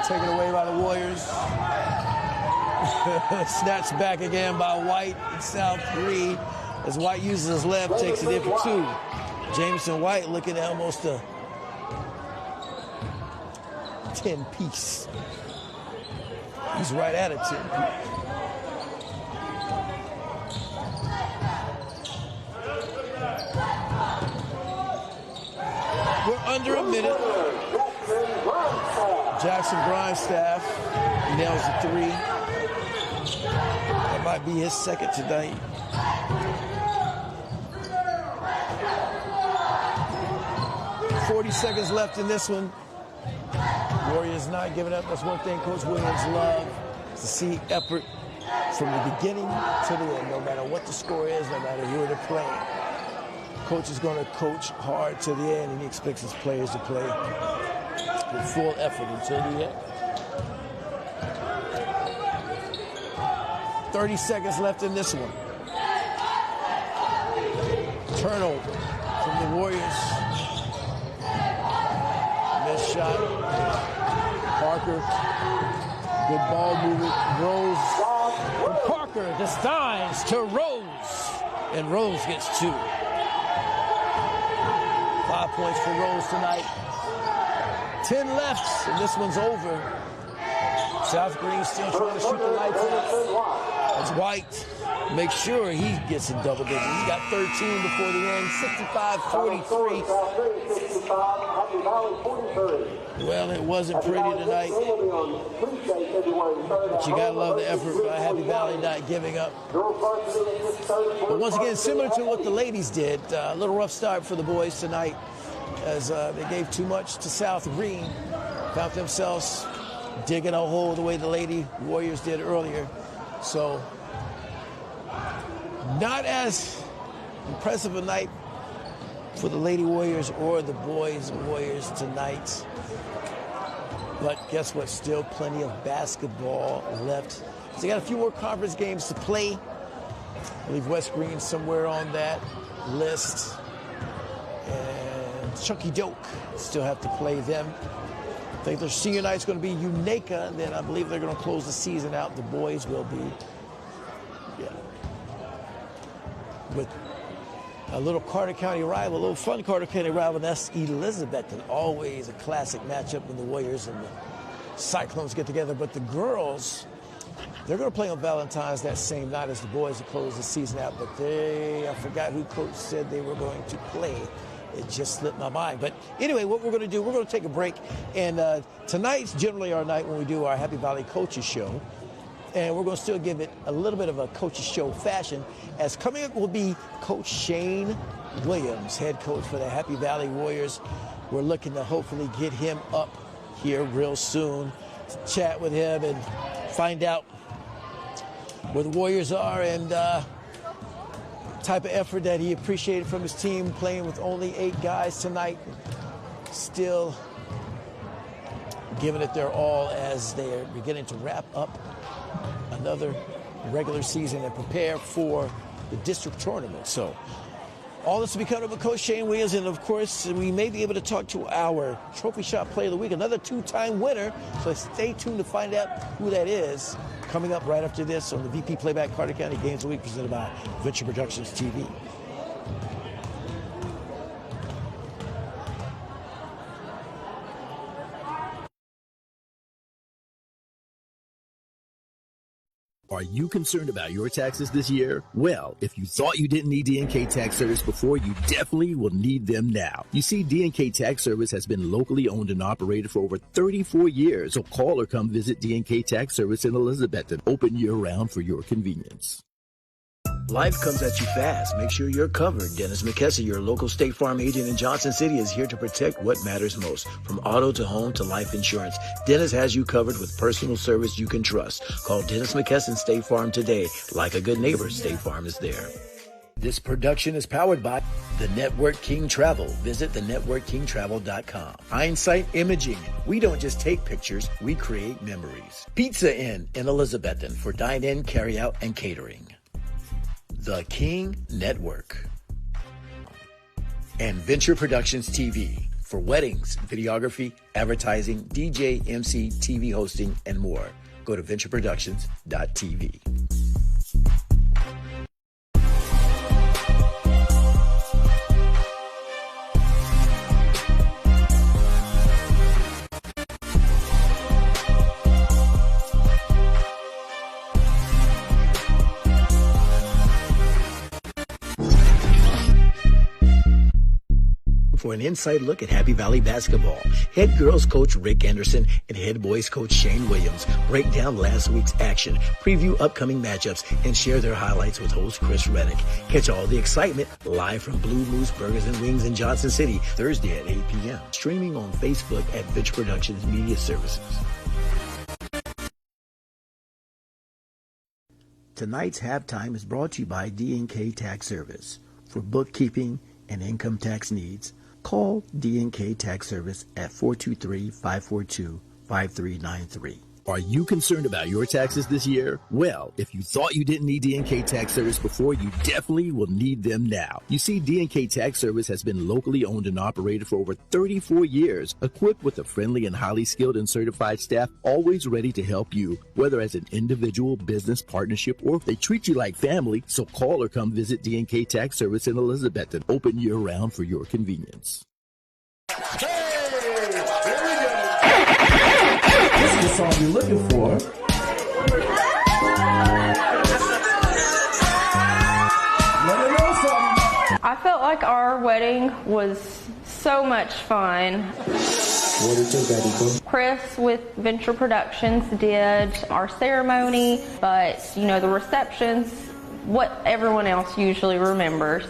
Taken away by the Warriors. Snatched back again by White and South Greene. As White uses his left, takes it in for 2. Jamison White looking at almost a 10-piece. He's right at a 10-piece. We're under a minute. Jackson Grindstaff nails the 3. That might be his second tonight. 40 seconds left in this one. Warriors not giving up. That's one thing Coach Williams loves, to see effort from the beginning to the end, no matter what the score is, no matter who they're playing. Coach is going to coach hard to the end, and he expects his players to play with full effort until the end. 30 seconds left in this one. Turnover from the Warriors. Missed shot. Parker. Good ball movement. Rose. From Parker. This dives to Rose. And Rose gets 2. 5 points for Rose tonight. 10 left, and this one's over. South Greene still trying to shoot the lights out. It's White. Make sure he gets in double digits. He got 13 before the end. 65-43. Well, it wasn't pretty tonight. But you gotta love the effort by Happy Valley not giving up. But once again, similar to what the ladies did, a little rough start for the boys tonight, as they gave too much to South Greene. Found themselves digging a hole the way the Lady Warriors did earlier. So, not as impressive a night for the Lady Warriors or the Boys Warriors tonight. But guess what? Still plenty of basketball left. So they got a few more conference games to play. I believe West Green's somewhere on that list. And Chucky Doak still have to play them. I think their senior night's going to be Unaka, and then I believe they're going to close the season out. The boys will be, with a little Carter County rival, a little fun Carter County rival, and that's Elizabeth. And always a classic matchup when the Warriors and the Cyclones get together. But the girls, they're going to play on Valentine's that same night as the boys to close the season out. But I forgot who coach said they were going to play. It just slipped my mind. But anyway, what we're going to do, we're going to take a break. And tonight's generally our night when we do our Happy Valley Coaches Show. And we're going to still give it a little bit of a Coaches Show fashion. As coming up will be Coach Shane Williams, head coach for the Happy Valley Warriors. We're looking to hopefully get him up here real soon, to chat with him and find out where the Warriors are and type of effort that he appreciated from his team, playing with only 8 guys tonight, still giving it their all as they're beginning to wrap up another regular season and prepare for the district tournament. So all this will be covered with Coach Shane Williams, and of course we may be able to talk to our Trophy Shot Player of the Week, another 2-time winner, so stay tuned to find out who that is. Coming up right after this on the VP Playback Carter County Games of the Week, presented by Venture Productions TV. Are you concerned about your taxes this year? Well, if you thought you didn't need D&K Tax Service before, you definitely will need them now. You see, D&K Tax Service has been locally owned and operated for over 34 years. So call or come visit D&K Tax Service in Elizabethton, open year-round for your convenience. Life comes at you fast. Make sure you're covered. Dennis McKessie, your local State Farm agent in Johnson City, is here to protect what matters most. From auto to home to life insurance, Dennis has you covered with personal service you can trust. Call Dennis McKessie State Farm today. Like a good neighbor, State Farm is there. This production is powered by the Network King Travel. Visit thenetworkkingtravel.com. Hindsight Imaging. We don't just take pictures, we create memories. Pizza Inn in Elizabethton for dine-in, carry-out, and catering. The King Network. And Venture Productions TV for weddings, videography, advertising, DJ, MC, TV hosting, and more. Go to ventureproductions.tv. for an inside look at Happy Valley basketball. Head girls coach Rick Anderson and head boys coach Shane Williams break down last week's action, preview upcoming matchups, and share their highlights with host Chris Reddick. Catch all the excitement live from Blue Moose Burgers and Wings in Johnson City, Thursday at 8 p.m. Streaming on Facebook at Venture Productions Media Services. Tonight's halftime is brought to you by D&K Tax Service. For bookkeeping and income tax needs, call D&K Tax Service at 423-542-5393. Are you concerned about your taxes this year? Well, if you thought you didn't need D&K Tax Service before, you definitely will need them now. You see, D&K Tax Service has been locally owned and operated for over 34 years, equipped with a friendly and highly skilled and certified staff, always ready to help you, whether as an individual, business, partnership, or if they treat you like family. So call or come visit D&K Tax Service in Elizabethton, open year-round for your convenience. This is the song you're looking for. I felt like our wedding was so much fun. What did you think, Chris with Venture Productions did our ceremony, but the receptions, what everyone else usually remembers.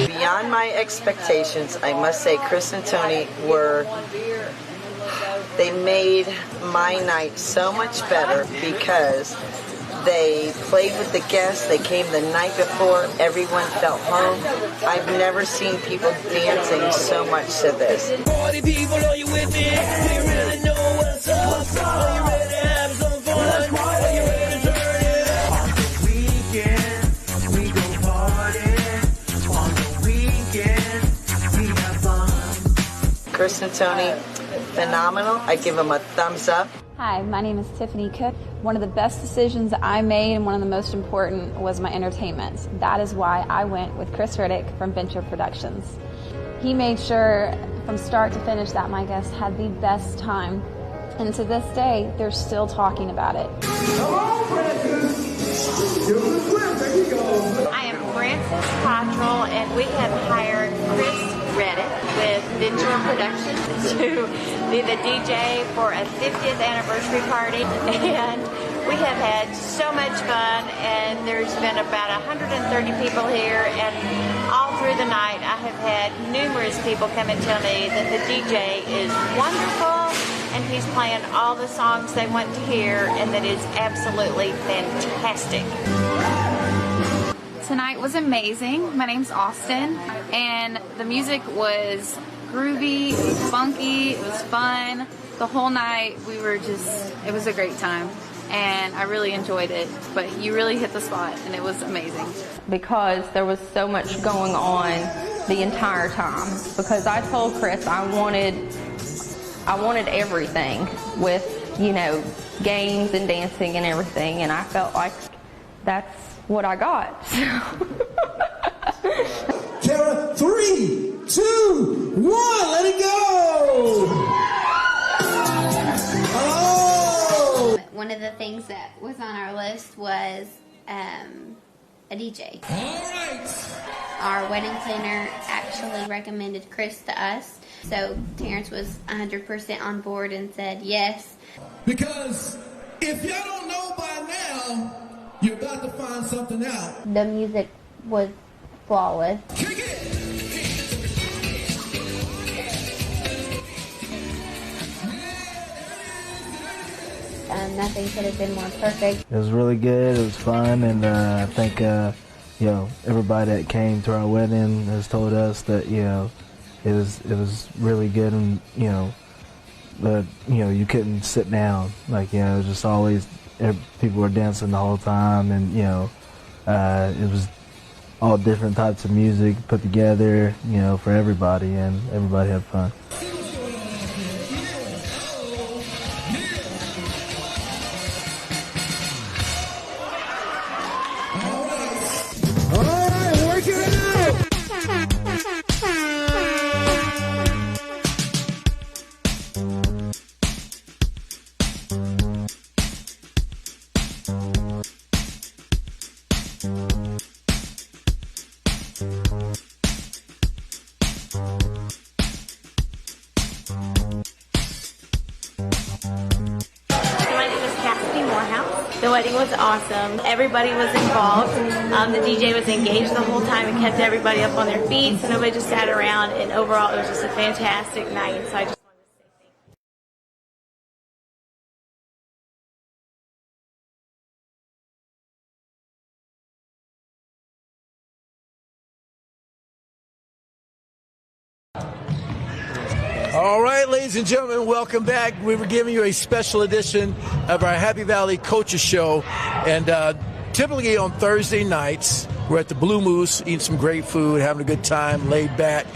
Beyond my expectations, I must say Chris and Tony they made my night so much better because they played with the guests. They came the night before. Everyone felt home. I've never seen people dancing so much to this. Party people, are you with me? We really know what's up. Are you ready to have some fun? Are you ready to turn it up? On the weekend, we go party. On the weekend, we have fun. Chris and Tony, phenomenal. I give them a thumbs up. Hi, my name is Tiffany Cook. One of the best decisions I made and one of the most important was my entertainment. That is why I went with Chris Reddick from Venture Productions. He made sure from start to finish that my guests had the best time. And to this day, they're still talking about it. I am Frances Cottrell, and we have hired Chris Reddick with Venture Productions to be the DJ for a 50th anniversary party. And we have had so much fun, and there's been about 130 people here, and all through the night I have had numerous people come and tell me that the DJ is wonderful and he's playing all the songs they want to hear, and that is absolutely fantastic. Tonight was amazing. My name's Austin, and the music was groovy, it was funky, it was fun. The whole night it was a great time, and I really enjoyed it. But you really hit the spot, and it was amazing. Because there was so much going on the entire time. Because I told Chris I wanted everything with, games and dancing and everything, and I felt like that's what I got. Kara, 3, 2, 1, let it go! Oh! One of the things that was on our list was a DJ. All right. Our wedding planner actually recommended Chris to us, so Terrence was 100% on board and said yes. Because if y'all don't know by now, you're about to find something out. The music was flawless. Nothing could have been more perfect. It was really good. It was fun, and I think everybody that came to our wedding has told us that it was really good, and you couldn't sit down. It was just always people were dancing the whole time, and it was all different types of music put together, for everybody, and everybody had fun. The wedding was awesome. Everybody was involved. The DJ was engaged the whole time and kept everybody up on their feet, so nobody just sat around. And overall, it was just a fantastic night. So I just All right, ladies and gentlemen, welcome back. We were giving you a special edition of our Happy Valley Coaches Show. And typically on Thursday nights, we're at the Blue Moose, eating some great food, having a good time, laid back.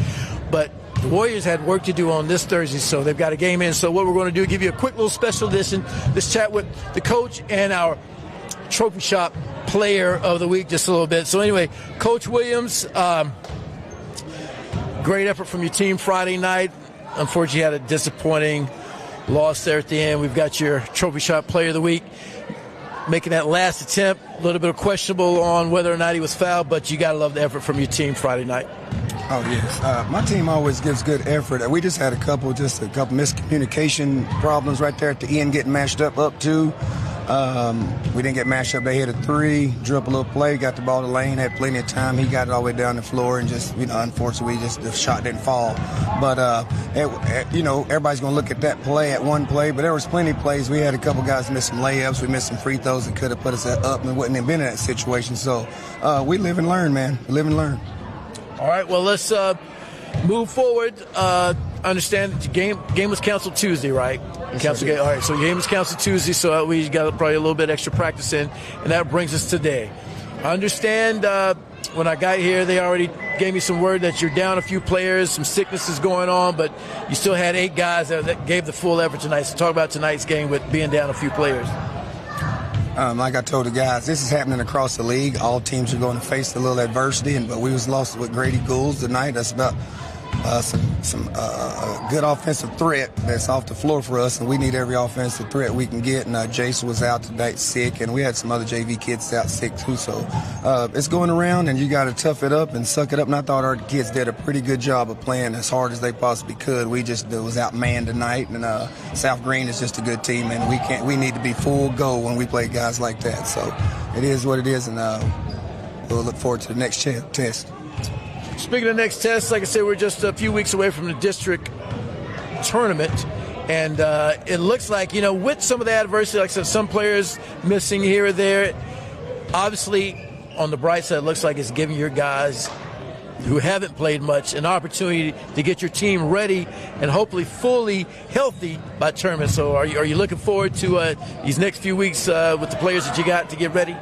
But the Warriors had work to do on this Thursday, so they've got a game in. So what we're going to do, give you a quick little special edition. Let's chat with the coach and our Trophy Shop Player of the Week just a little bit. So anyway, Coach Williams, great effort from your team Friday night. Unfortunately, you had a disappointing loss there at the end. We've got your Trophy Shop Player of the Week making that last attempt. A little bit of questionable on whether or not he was fouled, but you got to love the effort from your team Friday night. Oh, yes. My team always gives good effort. We just had a couple miscommunication problems right there at the end, getting mashed up two. We didn't get mashed up. They hit a three, drew up a little play, got the ball to Lane, had plenty of time. He got it all the way down the floor, and just, unfortunately, the shot didn't fall. But, everybody's going to look at that play, at one play, but there was plenty of plays. We had a couple guys miss some layups. We missed some free throws that could have put us up and wouldn't have been in that situation. So we live and learn, man. We live and learn. All right, well, let's move forward. Understand that your game was canceled Tuesday, right? Yes, game. All right, so your game was canceled Tuesday, so we got probably a little bit extra practice in, and that brings us today. I understand when I got here, they already gave me some word that you're down a few players, some sickness is going on, but you still had 8 guys that gave the full effort tonight. So talk about tonight's game with being down a few players. Like I told the guys, this is happening across the league. All teams are going to face a little adversity, but we was lost with Grady Goulds tonight. That's about some good offensive threat that's off the floor for us, and we need every offensive threat we can get. And Jason was out today sick, and we had some other JV kids out sick too. So it's going around, and you got to tough it up and suck it up. And I thought our kids did a pretty good job of playing as hard as they possibly could. We just was outmanned tonight, and South Greene is just a good team, and we need to be full go when we play guys like that. So it is what it is, and we'll look forward to the next test. Speaking of next test, like I said, we're just a few weeks away from the district tournament, and it looks like, with some of the adversity, like I said, some players missing here or there, obviously on the bright side, it looks like it's giving your guys who haven't played much an opportunity to get your team ready and hopefully fully healthy by tournament. So are you looking forward to these next few weeks with the players that you got to get ready?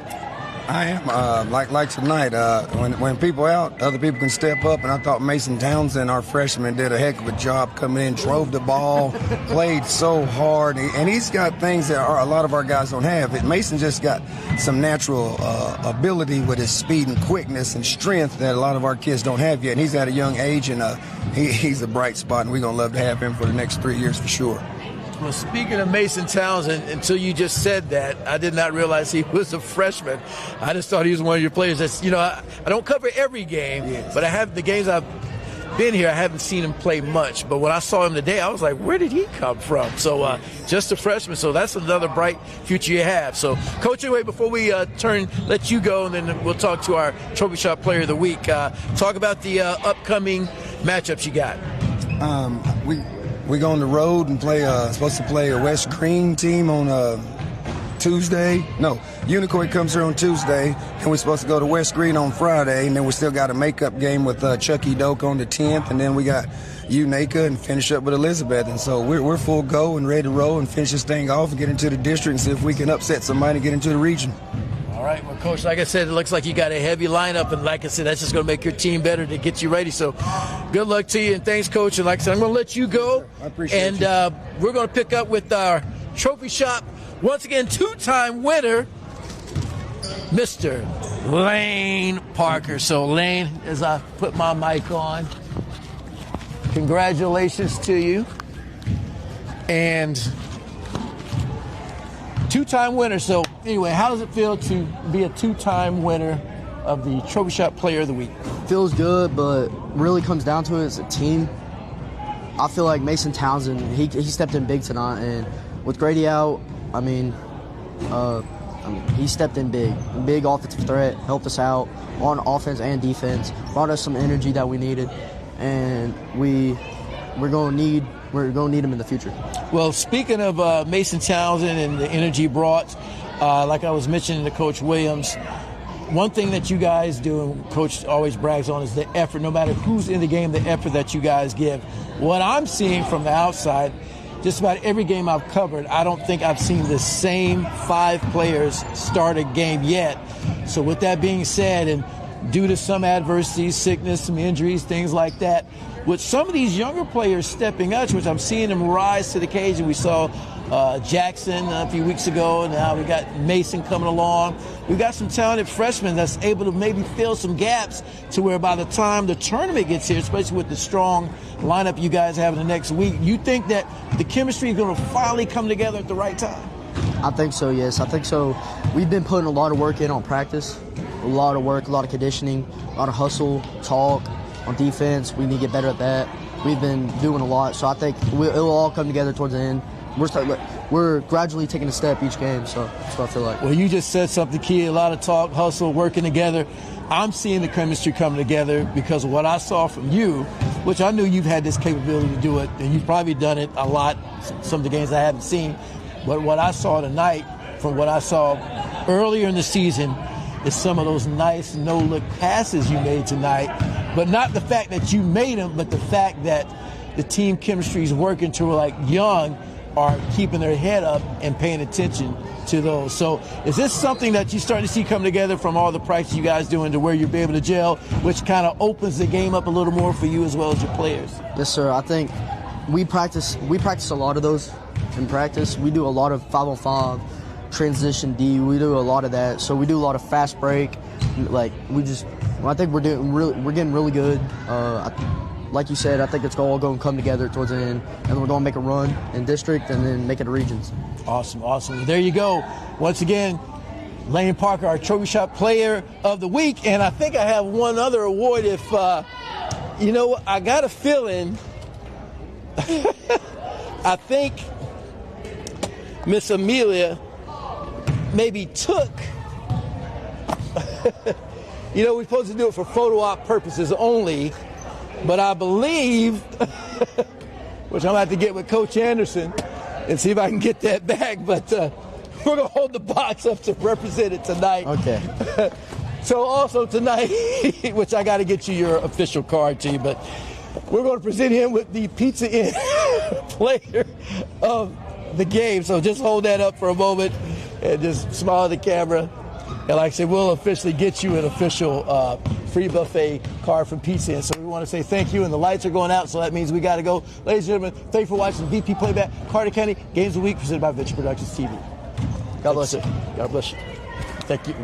I am. Like tonight, when people out, other people can step up, and I thought Mason Townsend, our freshman, did a heck of a job coming in, drove the ball, played so hard, and he's got things that a lot of our guys don't have. Mason just got some natural ability with his speed and quickness and strength that a lot of our kids don't have yet, and he's at a young age, and he's a bright spot, and we're going to love to have him for the next 3 years for sure. Well, speaking of Mason Townsend, until you just said that, I did not realize he was a freshman. I just thought he was one of your players. That's, I don't cover every game, yes, but I have the games I've been here, I haven't seen him play much. But when I saw him today, I was like, where did he come from? So just a freshman. So that's another bright future you have. So, Coach, anyway, before we let you go, and then we'll talk to our Trophy Shop Player of the Week, talk about the upcoming matchups you got. We go on the road and supposed to play a West Greene team on Tuesday. No, Unicoi comes here on Tuesday, and we're supposed to go to West Greene on Friday, and then we still got a makeup game with Chucky Doak on the 10th, and then we got UNACA and finish up with Elizabeth. And so we're full go and ready to roll and finish this thing off and get into the district and see if we can upset somebody and get into the region. All right, well, Coach, like I said, it looks like you got a heavy lineup, and like I said, that's just going to make your team better to get you ready. So good luck to you, and thanks, Coach. And like I said, I'm going to let you go. I appreciate it. And we're going to pick up with our Trophy Shop, once again, 2-time winner, Mr. Lane Parker. So, Lane, as I put my mic on, congratulations to you. And 2-time winner. So anyway, how does it feel to be a 2-time winner of the Trophy Shop Player of the Week? Feels good, but really comes down to it as a team. I feel like Mason Townsend, he stepped in big tonight, and with Grady out, I mean, I mean, he stepped in big offensive threat, helped us out on offense and defense, brought us some energy that we needed, and we're going to need him in the future. Well, speaking of Mason Townsend and the energy brought, like I was mentioning to Coach Williams, one thing that you guys do, and Coach always brags on, is the effort. No matter who's in the game, the effort that you guys give. What I'm seeing from the outside, just about every game I've covered, I don't think I've seen the same 5 players start a game yet. So with that being said, and due to some adversities, sickness, some injuries, things like that, with some of these younger players stepping up, which I'm seeing them rise to the occasion. We saw Jackson a few weeks ago, and now we got Mason coming along. We got some talented freshmen that's able to maybe fill some gaps to where by the time the tournament gets here, especially with the strong lineup you guys have in the next week, you think that the chemistry is going to finally come together at the right time? I think so, yes. I think so. We've been putting a lot of work in on practice, a lot of work, a lot of conditioning, a lot of hustle, talk. On defense, we need to get better at that. We've been doing a lot, so I think it'll all come together towards the end. We're gradually taking a step each game, so that's what I feel like. Well, you just said something key, a lot of talk, hustle, working togetger. I'm seeing the chemistry coming together because of what I saw from you, which I knew you've had this capability to do it, and you've probably done it a lot, some of the games I haven't seen. But what I saw tonight, from what I saw earlier in the season, is some of those nice no-look passes you made tonight. But not the fact that you made them, but the fact that the team chemistry is working to where, like, young are keeping their head up and paying attention to those. So is this something that you're starting to see come together from all the practice you guys doing to where you'll be able to gel, which kind of opens the game up a little more for you as well as your players? Yes, sir. I think we practice a lot of those in practice. We do a lot of 5-on-5, transition D. We do a lot of that. So we do a lot of fast break. Like, I think we're getting really good. Like you said, I think it's all going to come together towards the end, and we're going to make a run in district and then make it to regions. Awesome. Well, there you go. Once again, Lane Parker, our Trophy Shop Player of the Week, and I think I have one other award. If I got a feeling, I think Miss Amelia maybe took. We're supposed to do it for photo op purposes only, but I believe, which I'm going to have to get with Coach Anderson and see if I can get that back, but we're going to hold the box up to represent it tonight. Okay. So also tonight, which I got to get you your official card to you, but we're going to present him with the Pizza Inn Player of the Game. So just hold that up for a moment and just smile at the camera. And like I said, we'll officially get you an official free buffet card from Pizza Inn. So we want to say thank you, and the lights are going out, so that means we got to go. Ladies and gentlemen, thank you for watching VP Playback, Carter County Games of the Week, presented by Venture Productions TV. God bless you. God bless you. Thank you.